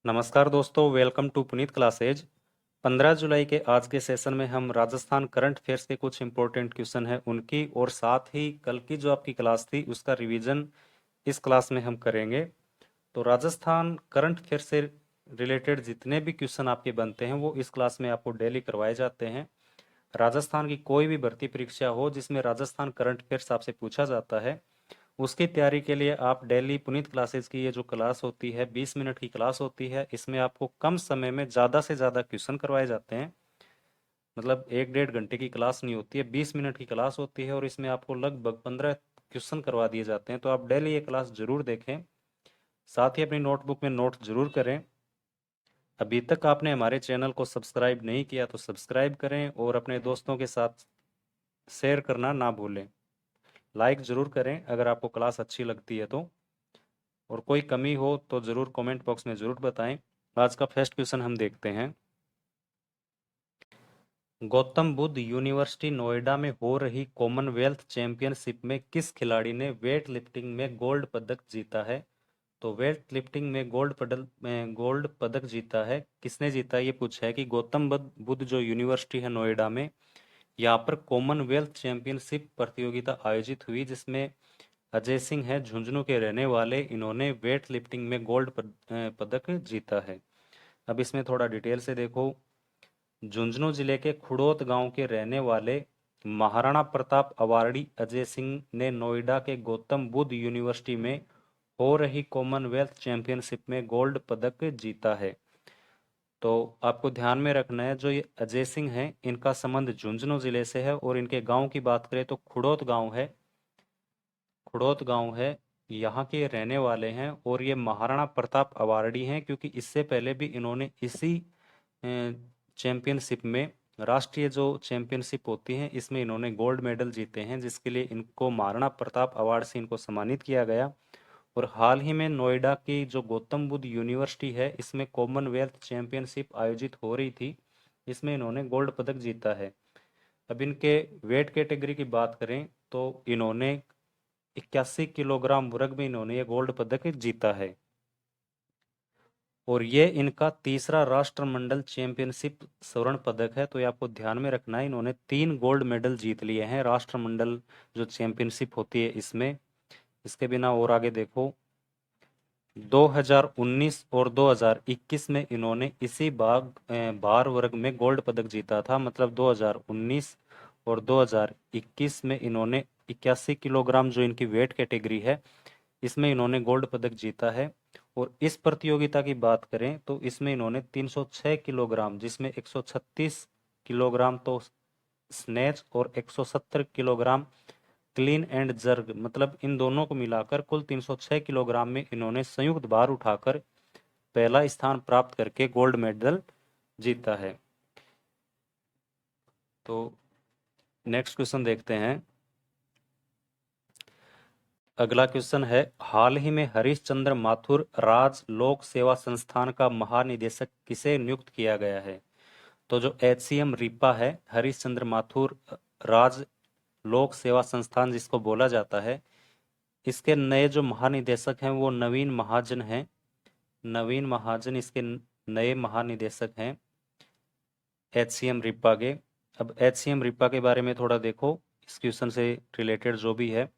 नमस्कार दोस्तों, welcome to Puneet classes. 15 जुलाई के आज के सेशन में हम राजस्थान करंट अफेयर्स के कुछ इंपॉर्टेंट क्वेश्चन हैं उनकी, और साथ ही कल की जो आपकी क्लास थी उसका रिवीजन इस क्लास में हम करेंगे। तो राजस्थान करंट अफेयर से रिलेटेड जितने भी क्वेश्चन आपके बनते हैं वो इस क्लास में आपको डेली करवाए जाते हैं। राजस्थान की कोई भी भर्ती परीक्षा हो जिसमें राजस्थान करंट अफेयर्स आपसे पूछा जाता है, उसकी तैयारी के लिए आप डेली पुनीत क्लासेस की ये जो क्लास होती है 20 मिनट की क्लास होती है, इसमें आपको कम समय में ज़्यादा से ज़्यादा क्वेश्चन करवाए जाते हैं। मतलब 1-1.5 घंटे की क्लास नहीं होती है, 20 मिनट की क्लास होती है और इसमें आपको लगभग 15 क्वेश्चन करवा दिए जाते हैं। तो आप डेली ये क्लास जरूर देखें, साथ ही अपनी नोटबुक में नोट जरूर करें। अभी तक आपने हमारे चैनल को सब्सक्राइब नहीं किया तो सब्सक्राइब करें और अपने दोस्तों के साथ शेयर करना ना भूलें। लाइक ज़रूर करें अगर आपको क्लास अच्छी लगती है तो, और कोई कमी हो तो ज़रूर कमेंट बॉक्स में ज़रूर बताएं। आज का फर्स्ट क्वेश्चन हम देखते हैं। गौतम बुद्ध यूनिवर्सिटी नोएडा में हो रही कॉमनवेल्थ चैंपियनशिप में किस खिलाड़ी ने वेट लिफ्टिंग में गोल्ड पदक जीता है? तो वेट लिफ्टिंग में गोल्ड पदक जीता है, किसने जीता है ये पूछा है कि गौतम बुद्ध जो यूनिवर्सिटी है नोएडा में, यहाँ पर कॉमनवेल्थ चैंपियनशिप प्रतियोगिता आयोजित हुई जिसमें अजय सिंह है, झुंझुनू के रहने वाले, इन्होंने वेट लिफ्टिंग में गोल्ड पदक जीता है। अब इसमें थोड़ा डिटेल से देखो। झुंझुनू जिले के खुड़ोत गांव के रहने वाले महाराणा प्रताप अवार्डी अजय सिंह ने नोएडा के गौतम बुद्ध यूनिवर्सिटी में हो रही कॉमनवेल्थ चैंपियनशिप में गोल्ड पदक जीता है। तो आपको ध्यान में रखना है, जो ये अजय सिंह हैं इनका संबंध झुंझुनू जिले से है, और इनके गांव की बात करें तो खुड़ोत गांव है, यहाँ के रहने वाले हैं, और ये महाराणा प्रताप अवार्डी हैं क्योंकि इससे पहले भी इन्होंने इसी चैंपियनशिप में, राष्ट्रीय जो चैंपियनशिप होती है इसमें इन्होंने गोल्ड मेडल जीते हैं, जिसके लिए इनको महाराणा प्रताप अवार्ड से इनको सम्मानित किया गया। और हाल ही में नोएडा की जो गौतम बुद्ध यूनिवर्सिटी है इसमें कॉमनवेल्थ चैंपियनशिप आयोजित हो रही थी, इसमें इन्होंने गोल्ड पदक जीता है। अब इनके वेट कैटेगरी की बात करें तो इन्होंने 81 किलोग्राम वर्ग में इन्होंने ये गोल्ड पदक जीता है, और ये इनका तीसरा राष्ट्रमंडल चैंपियनशिप स्वर्ण पदक है। तो ये आपको ध्यान में रखना है, इन्होंने 3 गोल्ड मेडल जीत लिए हैं राष्ट्रमंडल जो चैंपियनशिप होती है इसमें। इसके बिना और आगे देखो, 2019 और 2021 में इन्होंने इसी भार वर्ग में गोल्ड पदक जीता था। मतलब 2019 और 2021 में इन्होंने 81 किलोग्राम जो इनकी वेट कैटेगरी है इसमें इन्होंने गोल्ड पदक जीता है। और इस प्रतियोगिता की बात करें तो इसमें इन्होंने 306 किलोग्राम, जिसमें 136 किलोग्राम तो स्नैच और 170 किलोग्राम क्लीन एंड जर्ग, मतलब इन दोनों को मिलाकर कुल 306 किलोग्राम में इन्होंने संयुक्त भार उठाकर पहला स्थान प्राप्त करके गोल्ड मेडल जीता है। तो नेक्स्ट क्वेश्चन देखते हैं। अगला क्वेश्चन है, हाल ही में हरीश चंद्र माथुर राज लोक सेवा संस्थान का महानिदेशक किसे नियुक्त किया गया है? तो जो HCM रिपा है, हरीश चंद्र माथुर राज लोक सेवा संस्थान जिसको बोला जाता है, इसके नए जो महानिदेशक हैं वो नवीन महाजन हैं। नवीन महाजन इसके नए महानिदेशक हैं HCM रिपा के। अब HCM रिपा के बारे में थोड़ा देखो, इस क्वेश्चन से रिलेटेड जो भी है।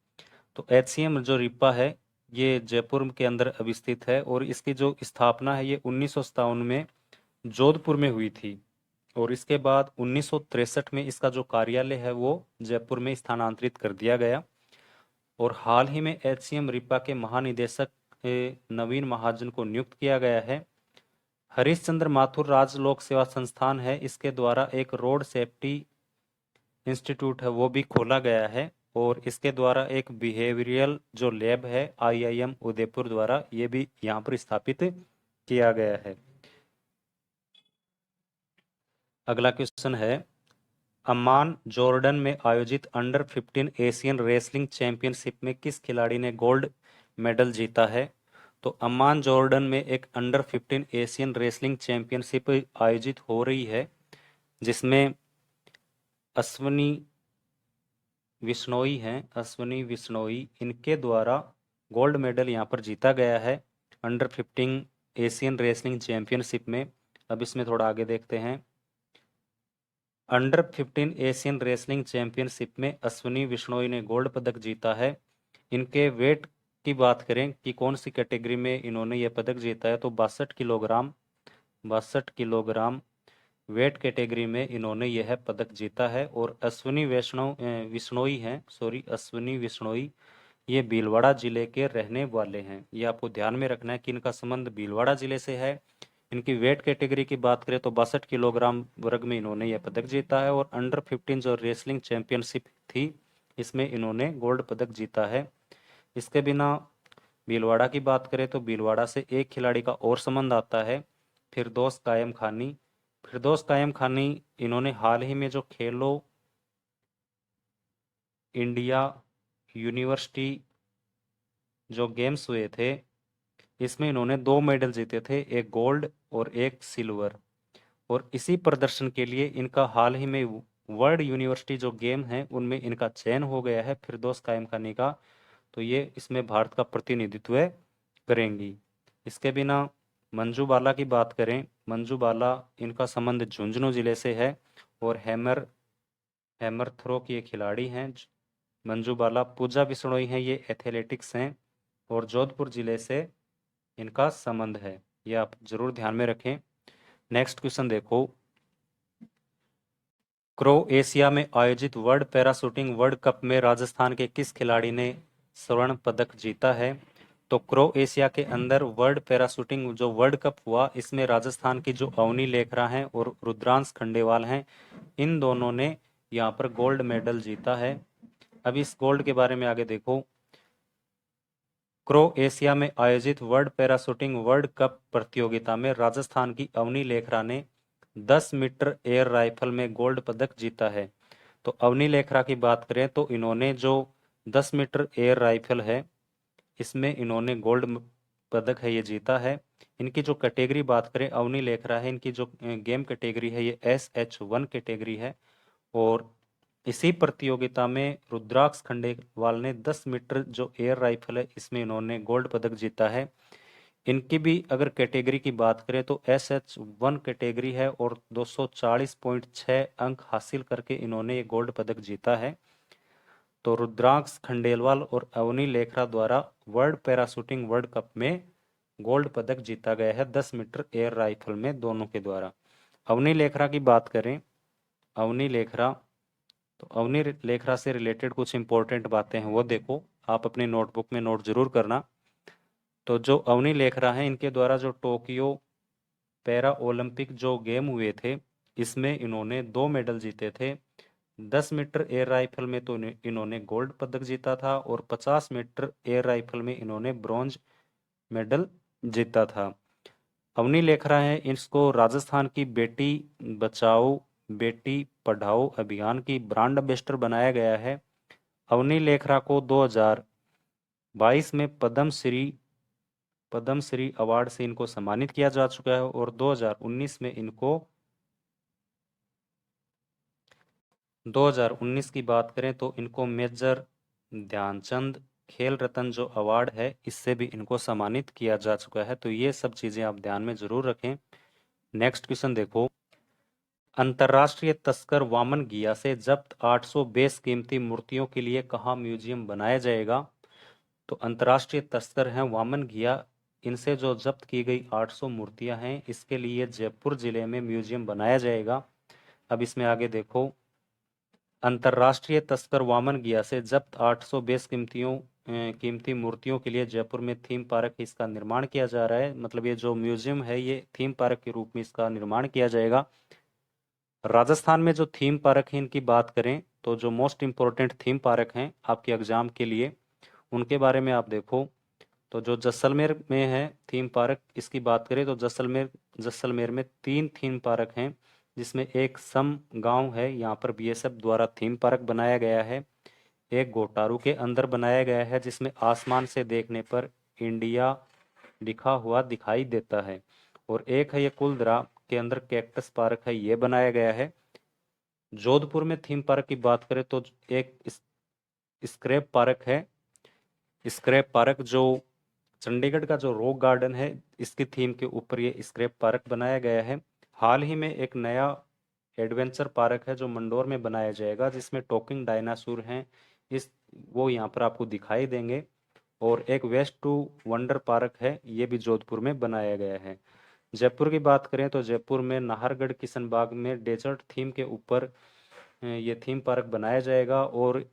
तो HCM जो रिपा है ये जयपुर के अंदर अवस्थित है, और इसकी जो स्थापना है ये 1957 में जोधपुर में हुई थी, और इसके बाद 1963 में इसका जो कार्यालय है वो जयपुर में स्थानांतरित कर दिया गया। और हाल ही में HCM रिपा के महानिदेशक नवीन महाजन को नियुक्त किया गया है। हरीश चंद्र माथुर राज लोक सेवा संस्थान है, इसके द्वारा एक रोड सेफ्टी इंस्टीट्यूट है वो भी खोला गया है, और इसके द्वारा एक बिहेवियरल जो लैब है IIM उदयपुर द्वारा ये भी यहाँ पर स्थापित किया गया है। अगला क्वेश्चन है, अम्मान जॉर्डन में आयोजित अंडर 15 एशियन रेसलिंग चैंपियनशिप में किस खिलाड़ी ने गोल्ड मेडल जीता है? तो अम्मान जॉर्डन में एक अंडर 15 एशियन रेसलिंग चैंपियनशिप आयोजित हो रही है, जिसमें अश्वनी विश्नोई इनके द्वारा गोल्ड मेडल यहाँ पर जीता गया है अंडर 15 एशियन रेसलिंग चैंपियनशिप में। अब इसमें थोड़ा आगे देखते हैं। अंडर 15 एशियन रेसलिंग चैंपियनशिप में अश्विनी विश्नोई ने गोल्ड पदक जीता है। इनके वेट की बात करें कि कौन सी कैटेगरी में इन्होंने यह पदक जीता है, तो 62 किलोग्राम वेट कैटेगरी में इन्होंने यह पदक जीता है। और अश्विनी विश्नोई ये भीलवाड़ा जिले के रहने वाले हैं। ये आपको ध्यान में रखना है कि इनका संबंध भीलवाड़ा जिले से है। इनकी वेट कैटेगरी की बात करें तो 62 किलोग्राम वर्ग में इन्होंने यह पदक जीता है। और अंडर 15 जो रेसलिंग चैंपियनशिप थी, इसमें इन्होंने गोल्ड पदक जीता है। इसके बिना भीलवाड़ा की बात करें तो भीलवाड़ा से एक खिलाड़ी का और संबंध आता है, फिरदौस कायम खानी। फिरदौस कायम खानी इन्होंने हाल ही में जो खेलो इंडिया यूनिवर्सिटी जो गेम्स हुए थे, इसमें इन्होंने 2 मेडल जीते थे, एक गोल्ड और एक सिल्वर। और इसी प्रदर्शन के लिए इनका हाल ही में वर्ल्ड यूनिवर्सिटी जो गेम है उनमें इनका चयन हो गया है, फिरदौस कायम खानी का। तो ये इसमें भारत का प्रतिनिधित्व करेंगी। इसके बिना मंजू बाला की बात करें, मंजू बाला इनका संबंध झुंझुनू जिले से है और हैमर थ्रो की ये खिलाड़ी हैं मंजू बाला। पूजा बिश्नोई हैं, ये एथलेटिक्स हैं और जोधपुर जिले से इनका संबंध है। ये आप जरूर ध्यान में रखें। नेक्स्ट क्वेश्चन देखो। क्रोएशिया में आयोजित वर्ल्ड पैराशूटिंग वर्ल्ड कप में राजस्थान के किस खिलाड़ी ने स्वर्ण पदक जीता है? तो क्रोएशिया के अंदर वर्ल्ड पैराशूटिंग जो वर्ल्ड कप हुआ, इसमें राजस्थान की जो अवनी लेखरा हैं और रुद्रांश खंडेवाल हैं, इन दोनों ने यहाँ पर गोल्ड मेडल जीता है। अब इस गोल्ड के बारे में आगे देखो। क्रोएशिया में आयोजित वर्ल्ड पैराशूटिंग वर्ल्ड कप प्रतियोगिता में राजस्थान की अवनी लेखरा ने 10 मीटर एयर राइफल में गोल्ड पदक जीता है। तो अवनी लेखरा की बात करें तो इन्होंने जो 10 मीटर एयर राइफल है, इसमें इन्होंने गोल्ड पदक है ये जीता है। इनकी जो कैटेगरी बात करें अवनी लेखरा है, इनकी जो गेम कैटेगरी है ये SH1 कैटेगरी है। और इसी प्रतियोगिता में रुद्राक्ष खंडेलवाल ने 10 मीटर जो एयर राइफल है, इसमें इन्होंने गोल्ड पदक जीता है। इनकी भी अगर कैटेगरी की बात करें तो SH1 कैटेगरी है और 240.6 अंक हासिल करके इन्होंने ये गोल्ड पदक जीता है। तो रुद्राक्ष खंडेलवाल और अवनी लेखरा द्वारा वर्ल्ड पैराशूटिंग वर्ल्ड कप में गोल्ड पदक जीता गया है 10 मीटर एयर राइफल में, दोनों के द्वारा। अवनी लेखरा की बात करें, अवनी लेखरा, तो अवनी लेखरा से रिलेटेड कुछ इंपॉर्टेंट बातें हैं वो देखो, आप अपनी नोटबुक में नोट जरूर करना। तो जो अवनी लेखरा हैं, इनके द्वारा जो टोक्यो पैरा ओलंपिक जो गेम हुए थे, इसमें इन्होंने 2 मेडल जीते थे। 10 मीटर एयर राइफल में तो इन्होंने गोल्ड पदक जीता था और 50 मीटर एयर राइफल में इन्होंने ब्रॉन्ज मेडल जीता था। अवनी लेखरा है, इसको राजस्थान की बेटी बचाओ बेटी पढ़ाओ अभियान की ब्रांड एम्बेसडर बनाया गया है। अवनी लेखरा को 2022 में पद्मश्री अवार्ड से इनको सम्मानित किया जा चुका है और 2019 में इनको 2019 की बात करें तो इनको मेजर ध्यानचंद खेल रत्न जो अवार्ड है, इससे भी इनको सम्मानित किया जा चुका है। तो ये सब चीजें आप ध्यान में जरूर रखें। नेक्स्ट क्वेश्चन देखो। अंतर्राष्ट्रीय तस्कर वामन घिया से जब्त 800 बेशकीमती मूर्तियों के लिए कहाँ म्यूजियम बनाया जाएगा? तो अंतर्राष्ट्रीय तस्कर हैं वामन घिया, इनसे जो जब्त की गई 800 मूर्तियां हैं, इसके लिए जयपुर जिले में म्यूजियम बनाया जाएगा। अब इसमें आगे देखो। अंतर्राष्ट्रीय तस्कर वामन घिया से जब्त 800 कीमती मूर्तियों के लिए जयपुर में थीम पार्क इसका निर्माण किया जा रहा है। मतलब ये जो म्यूजियम है ये थीम पार्क के रूप में इसका निर्माण किया जाएगा। राजस्थान में जो थीम पार्क है इनकी बात करें तो जो मोस्ट इंपोर्टेंट थीम पार्क हैं आपके एग्जाम के लिए, उनके बारे में आप देखो। तो जो जैसलमेर में है थीम पार्क, इसकी बात करें तो जैसलमेर में 3 थीम पार्क हैं, जिसमें एक सम गांव है, यहाँ पर BSF द्वारा थीम पार्क बनाया गया है। एक घोटारू के अंदर बनाया गया है, जिसमें आसमान से देखने पर इंडिया लिखा हुआ दिखाई देता है। और एक है ये कुलधरा के अंदर कैक्टस पार्क है, ये बनाया गया है। जोधपुर में थीम पार्क की बात करें तो एक स्क्रैप पार्क है। स्क्रैप पार्क जो चंडीगढ़ का जो रॉक गार्डन है, इसकी थीम के ऊपर ये स्क्रैप पार्क बनाया गया है। हाल ही में एक नया एडवेंचर पार्क है जो मंडोर में बनाया जाएगा, जिसमें टॉकिंग डायनासोर हैं, इस वो यहाँ पर आपको दिखाई देंगे। और एक वेस्ट टू वंडर पार्क है, ये भी जोधपुर में बनाया गया है। जयपुर की बात करें तो जयपुर में नाहरगढ़ किशन बाग में डेजर्ट थीम के ऊपर ये थीम पार्क बनाया जाएगा। और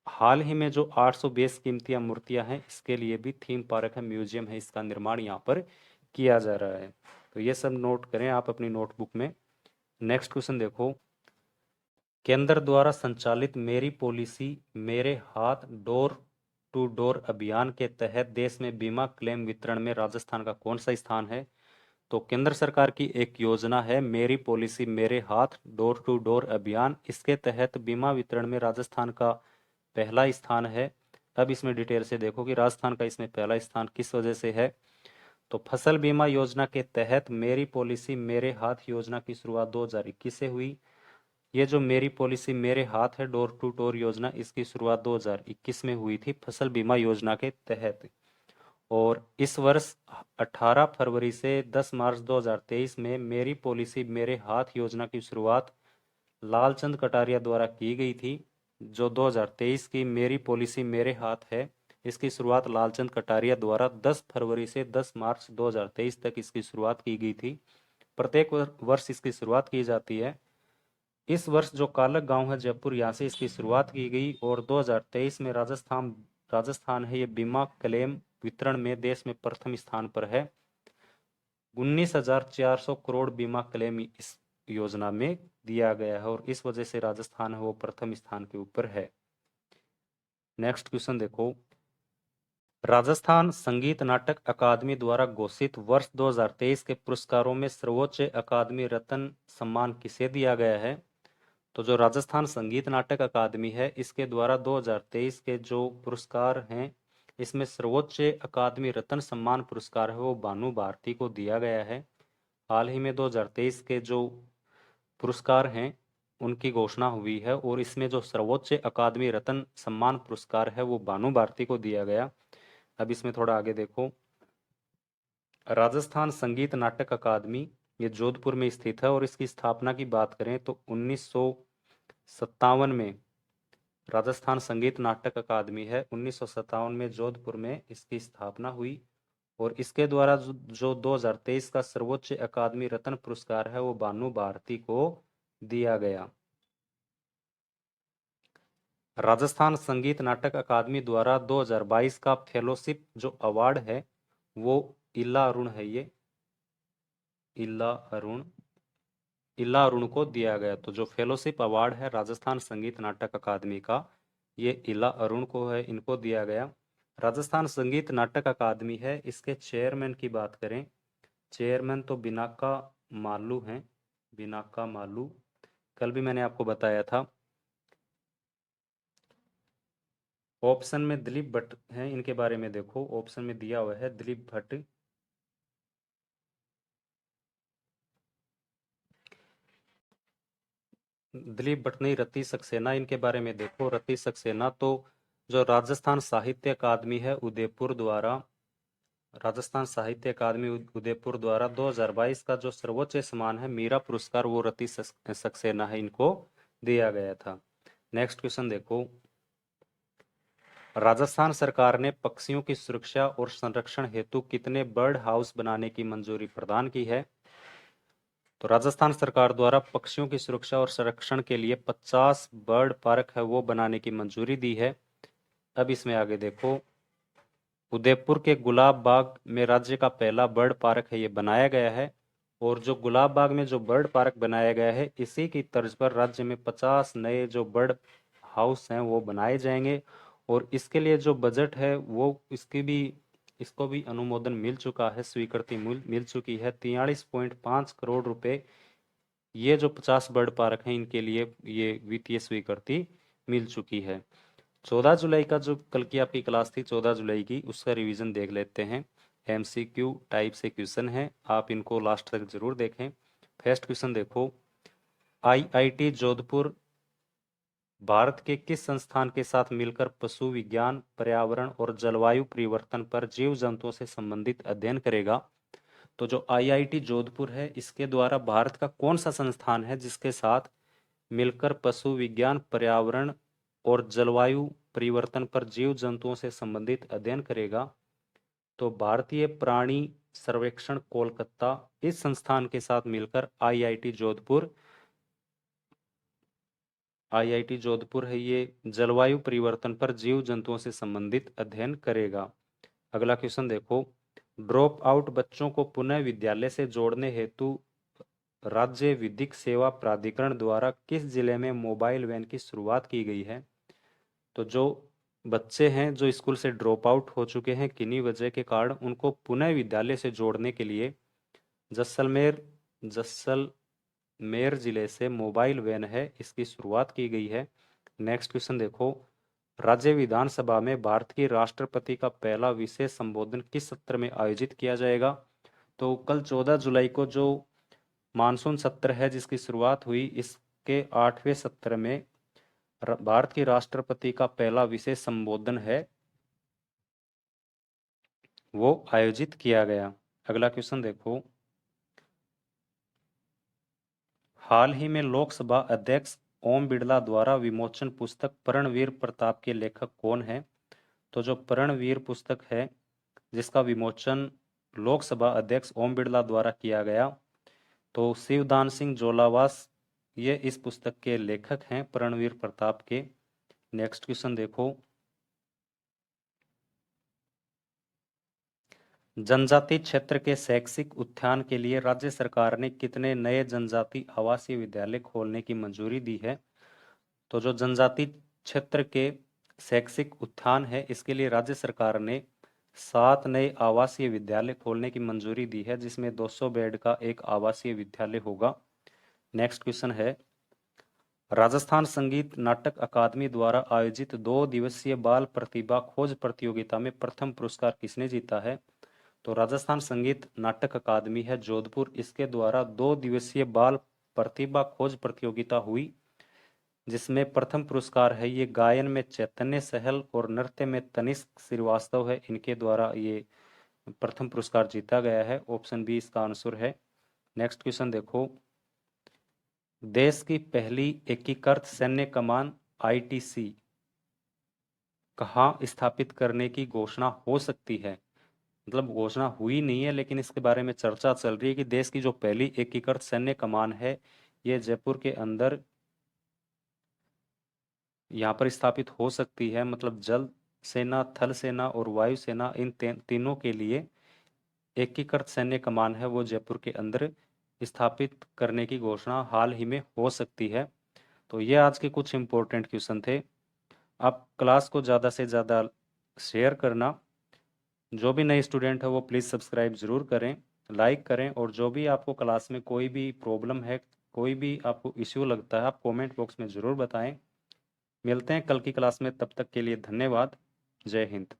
हाल ही में जो 820 कीमती मूर्तियां हैं, इसके लिए भी थीम पार्क है, म्यूजियम है, इसका निर्माण यहाँ पर किया जा रहा है। तो ये सब नोट करें आप अपनी नोटबुक में। नेक्स्ट क्वेश्चन देखो, केंद्र द्वारा संचालित मेरी पॉलिसी मेरे हाथ डोर टू डोर अभियान के तहत देश में बीमा क्लेम वितरण में राजस्थान का कौन सा स्थान है? तो केंद्र सरकार की एक योजना है मेरी पॉलिसी मेरे हाथ डोर टू डोर अभियान, इसके तहत बीमा वितरण में राजस्थान का पहला स्थान है। अब इसमें डिटेल से देखो कि राजस्थान का इसमें पहला स्थान किस वजह से है। तो फसल बीमा योजना के तहत मेरी पॉलिसी मेरे हाथ योजना की शुरुआत 2021 से हुई। ये जो मेरी पॉलिसी मेरे हाथ है डोर टू डोर योजना, इसकी शुरुआत 2021 में हुई थी फसल बीमा योजना के तहत। और इस वर्ष 18 फरवरी से 10 मार्च 2023 में मेरी पॉलिसी मेरे हाथ योजना की शुरुआत लालचंद कटारिया द्वारा की गई थी। जो 2023 की मेरी पॉलिसी मेरे हाथ है, इसकी शुरुआत लालचंद कटारिया द्वारा 10 फरवरी से 10 मार्च 2023 तक इसकी शुरुआत की गई थी। प्रत्येक वर्ष इसकी शुरुआत की जाती है। इस वर्ष जो कालक गांव है जयपुर, यहाँ से इसकी शुरुआत की गई। और 2023 में राजस्थान है ये बीमा क्लेम वितरण में देश में प्रथम स्थान पर है। 19,400 करोड़ बीमा क्लेम इस योजना में दिया गया है, और इस वजह से राजस्थान है वो प्रथम स्थान के ऊपर है। नेक्स्ट क्वेश्चन देखो, राजस्थान संगीत नाटक अकादमी द्वारा घोषित वर्ष 2023 के पुरस्कारों में सर्वोच्च अकादमी रत्न सम्मान किसे दिया गया है? तो जो राजस्थान संगीत नाटक अकादमी है, इसके द्वारा 2023 के जो पुरस्कार हैं, इसमें सर्वोच्च अकादमी रत्न सम्मान पुरस्कार है वो भानु भारती को दिया गया है। हाल ही में 2023 के जो पुरस्कार हैं उनकी घोषणा हुई है, और इसमें जो सर्वोच्च अकादमी रत्न सम्मान पुरस्कार है वो भानु भारती को दिया गया। अब इसमें थोड़ा आगे देखो, राजस्थान संगीत नाटक अकादमी ये जोधपुर में स्थित है, और इसकी स्थापना की बात करें तो 1957 में राजस्थान संगीत नाटक अकादमी है, 1957 में जोधपुर में इसकी स्थापना हुई। और इसके द्वारा जो 2023 का सर्वोच्च अकादमी रत्न पुरस्कार है वो भानु भारती को दिया गया। राजस्थान संगीत नाटक अकादमी द्वारा 2022 का फेलोशिप जो अवार्ड है वो इला अरुण है, ये इला अरुण को दिया गया। तो जो फेलोशिप अवार्ड है राजस्थान संगीत नाटक अकादमी का, ये इला अरुण को है, इनको दिया गया। राजस्थान संगीत नाटक अकादमी है, इसके चेयरमैन की बात करें, चेयरमैन तो बिनाका मालू हैं, बिनाका मालू, कल भी मैंने आपको बताया था। ऑप्शन में दिलीप भट्ट हैं, इनके बारे में देखो, ऑप्शन में दिया हुआ है दिलीप भट्ट। दिलीप भट्ट नहीं, रति सक्सेना, इनके बारे में देखो। रति सक्सेना तो जो राजस्थान साहित्य अकादमी है उदयपुर द्वारा, राजस्थान साहित्य अकादमी उदयपुर द्वारा 2022 का जो सर्वोच्च सम्मान है मीरा पुरस्कार, वो रति सक्सेना है, इनको दिया गया था। नेक्स्ट क्वेश्चन देखो, राजस्थान सरकार ने पक्षियों की सुरक्षा और संरक्षण हेतु कितने बर्ड हाउस बनाने की मंजूरी प्रदान की है? तो राजस्थान सरकार द्वारा पक्षियों की सुरक्षा और संरक्षण के लिए 50 बर्ड पार्क है वो बनाने की मंजूरी दी है। अब इसमें आगे देखो, उदयपुर के गुलाब बाग में राज्य का पहला बर्ड पार्क है ये बनाया गया है। और जो गुलाब बाग में जो बर्ड पार्क बनाया गया है, इसी की तर्ज पर राज्य में 50 नए जो बर्ड हाउस हैं वो बनाए जाएंगे। और इसके लिए जो बजट है वो इसको भी अनुमोदन मिल चुका है, स्वीकृति मिल चुकी है, 43.5 करोड़ रुपए। ये जो 50 बर्ड पार्क हैं इनके लिए ये वित्तीय स्वीकृति मिल चुकी है। 14 जुलाई का जो कल की आपकी क्लास थी 14 जुलाई की, उसका रिवीजन देख लेते हैं। एमसीक्यू टाइप से क्वेश्चन है, आप इनको लास्ट तक जरूर देखें। फर्स्ट क्वेश्चन देखो, आईआईटी जोधपुर भारत के किस संस्थान के साथ मिलकर पशु विज्ञान, पर्यावरण और जलवायु परिवर्तन पर जीव जंतुओं से संबंधित अध्ययन करेगा? तो जो आईआईटी जोधपुर है, इसके द्वारा भारत का कौन सा संस्थान है जिसके साथ मिलकर पशु विज्ञान, पर्यावरण और जलवायु परिवर्तन पर जीव जंतुओं से संबंधित अध्ययन करेगा? तो भारतीय प्राणी सर्वेक्षण कोलकाता इस संस्थान के साथ मिलकर आईआईटी जोधपुर है, ये जलवायु परिवर्तन पर जीव जंतुओं से संबंधित अध्ययन करेगा। अगला क्वेश्चन देखो, ड्रॉप आउट बच्चों को पुनः विद्यालय से जोड़ने हेतु राज्य विधिक सेवा प्राधिकरण द्वारा किस जिले में मोबाइल वैन की शुरुआत की गई है? तो जो बच्चे हैं जो स्कूल से ड्रॉप आउट हो चुके हैं किन्हीं वजह के कारण, उनको पुनः विद्यालय से जोड़ने के लिए जैसलमेर जिले से मोबाइल वैन है, इसकी शुरुआत की गई है। नेक्स्ट क्वेश्चन देखो, राज्य विधानसभा में भारत के राष्ट्रपति का पहला विशेष संबोधन किस सत्र में आयोजित किया जाएगा? तो कल 14 जुलाई को जो मानसून सत्र है जिसकी शुरुआत हुई, इसके 8वें सत्र में भारत के राष्ट्रपति का पहला विशेष संबोधन है वो आयोजित किया गया। अगला क्वेश्चन देखो, हाल ही में लोकसभा अध्यक्ष ओम बिड़ला द्वारा विमोचन पुस्तक पर्णवीर प्रताप के लेखक कौन है? तो जो पर्णवीर पुस्तक है जिसका विमोचन लोकसभा अध्यक्ष ओम बिड़ला द्वारा किया गया, तो शिवदान सिंह जोलावास ये इस पुस्तक के लेखक हैं, पर्णवीर प्रताप के। नेक्स्ट क्वेश्चन देखो, जनजाति क्षेत्र के शैक्षिक उत्थान के लिए राज्य सरकार ने कितने नए जनजाति आवासीय विद्यालय खोलने की मंजूरी दी है? तो जो जनजाति क्षेत्र के शैक्षिक उत्थान है, इसके लिए राज्य सरकार ने 7 नए आवासीय विद्यालय खोलने की मंजूरी दी है, जिसमें 200 बेड का एक आवासीय विद्यालय होगा। नेक्स्ट क्वेश्चन है, राजस्थान संगीत नाटक अकादमी द्वारा आयोजित 2 दिवसीय बाल प्रतिभा खोज प्रतियोगिता में प्रथम पुरस्कार किसने जीता है? तो राजस्थान संगीत नाटक अकादमी है जोधपुर, इसके द्वारा 2 दिवसीय बाल प्रतिभा खोज प्रतियोगिता हुई, जिसमें प्रथम पुरस्कार है ये गायन में चैतन्य सहल और नृत्य में तनिष्क श्रीवास्तव है, इनके द्वारा ये प्रथम पुरस्कार जीता गया है। ऑप्शन बी इसका आंसर है। नेक्स्ट क्वेश्चन देखो, देश की पहली एकीकृत सैन्य कमान आईटीसी कहाँ स्थापित करने की घोषणा हो सकती है? मतलब घोषणा हुई नहीं है, लेकिन इसके बारे में चर्चा चल रही है कि देश की जो पहली एकीकृत सैन्य कमान है ये जयपुर के अंदर यहाँ पर स्थापित हो सकती है। मतलब जल सेना, थल सेना और वायु सेना, इन तीनों के लिए एकीकृत सैन्य कमान है वो जयपुर के अंदर स्थापित करने की घोषणा हाल ही में हो सकती है। तो ये आज के कुछ इंपॉर्टेंट क्वेश्चन थे। आप क्लास को ज़्यादा से ज़्यादा शेयर करना, जो भी नए स्टूडेंट है वो प्लीज़ सब्सक्राइब ज़रूर करें, लाइक करें, और जो भी आपको क्लास में कोई भी प्रॉब्लम है, कोई भी आपको इश्यू लगता है, आप कमेंट बॉक्स में ज़रूर बताएं। मिलते हैं कल की क्लास में, तब तक के लिए धन्यवाद। जय हिंद।